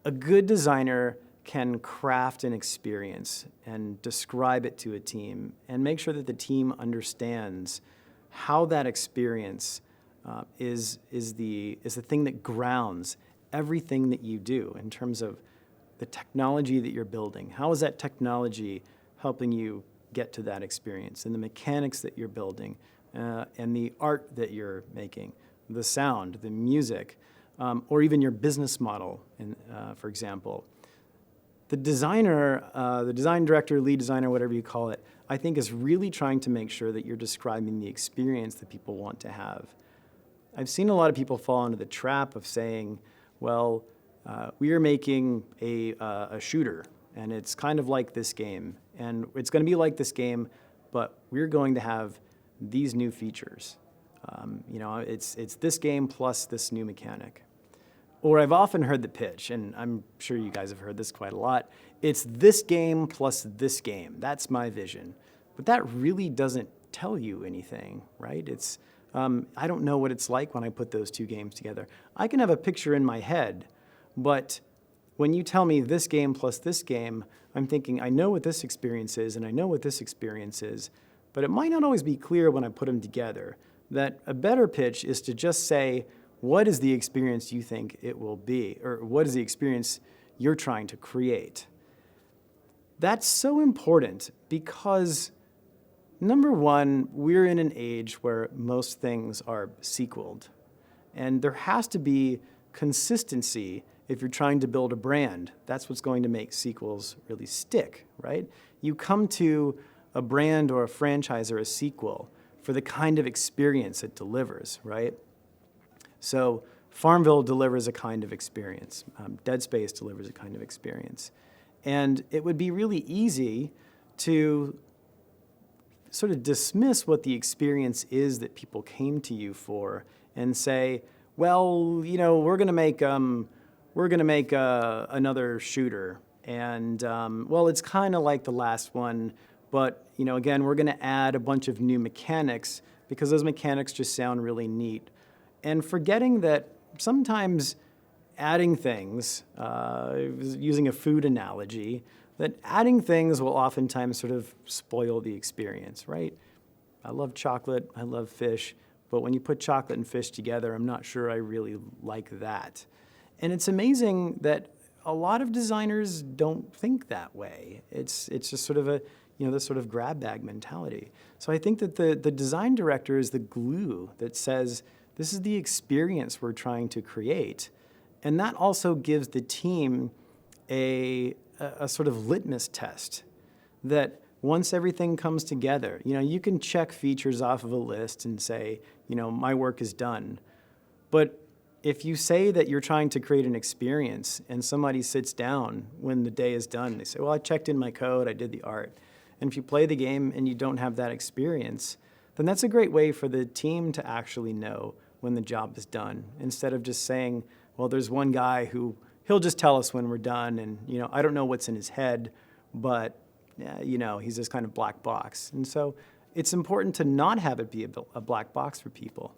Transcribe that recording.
A good designer can craft an experience and describe it to a team and make sure that the team understands how that experience is the thing that grounds everything that you do in terms of the technology that you're building. How is that technology helping you get to that experience, and the mechanics that you're building, and the art that you're making, the sound, the music, or even your business model, for example. The designer, the design director, lead designer, whatever you call it, I think is really trying to make sure that you're describing the experience that people want to have. I've seen a lot of people fall into the trap of saying, well, we are making a shooter, and it's kind of like this game, and it's going to be like this game, but we're going to have these new features. It's this game plus this new mechanic. Or I've often heard the pitch, and I'm sure you guys have heard this quite a lot, it's this game plus this game. That's my vision. But that really doesn't tell you anything, right? I don't know what it's like when I put those two games together. I can have a picture in my head, but when you tell me this game plus this game, I'm thinking, I know what this experience is, and I know what this experience is, but it might not always be clear when I put them together. That a better pitch is to just say, what is the experience you think it will be, or what is the experience you're trying to create? That's so important because, number one, we're in an age where most things are sequeled. And there has to be consistency if you're trying to build a brand. That's what's going to make sequels really stick, right? You come to a brand or a franchise or a sequel for the kind of experience it delivers, right? So Farmville delivers a kind of experience. Dead Space delivers a kind of experience. And it would be really easy to sort of dismiss what the experience is that people came to you for and say, well, we're going to make another shooter, and well, it's kind of like the last one, but again, we're going to add a bunch of new mechanics because those mechanics just sound really neat. And forgetting that sometimes adding things, using a food analogy, that adding things will oftentimes sort of spoil the experience, right? I love chocolate, I love fish, but when you put chocolate and fish together, I'm not sure I really like that. And it's amazing that a lot of designers don't think that way. It's just sort of this sort of grab bag mentality. So I think that the design director is the glue that says, this is the experience we're trying to create. And that also gives the team a sort of litmus test that once everything comes together, you can check features off of a list and say, my work is done. But if you say that you're trying to create an experience and somebody sits down when the day is done, they say, well, I checked in my code, I did the art. And if you play the game and you don't have that experience, then that's a great way for the team to actually know when the job is done, instead of just saying, well, there's one guy who, he'll just tell us when we're done, and I don't know what's in his head, but he's this kind of black box. And so it's important to not have it be a black box for people.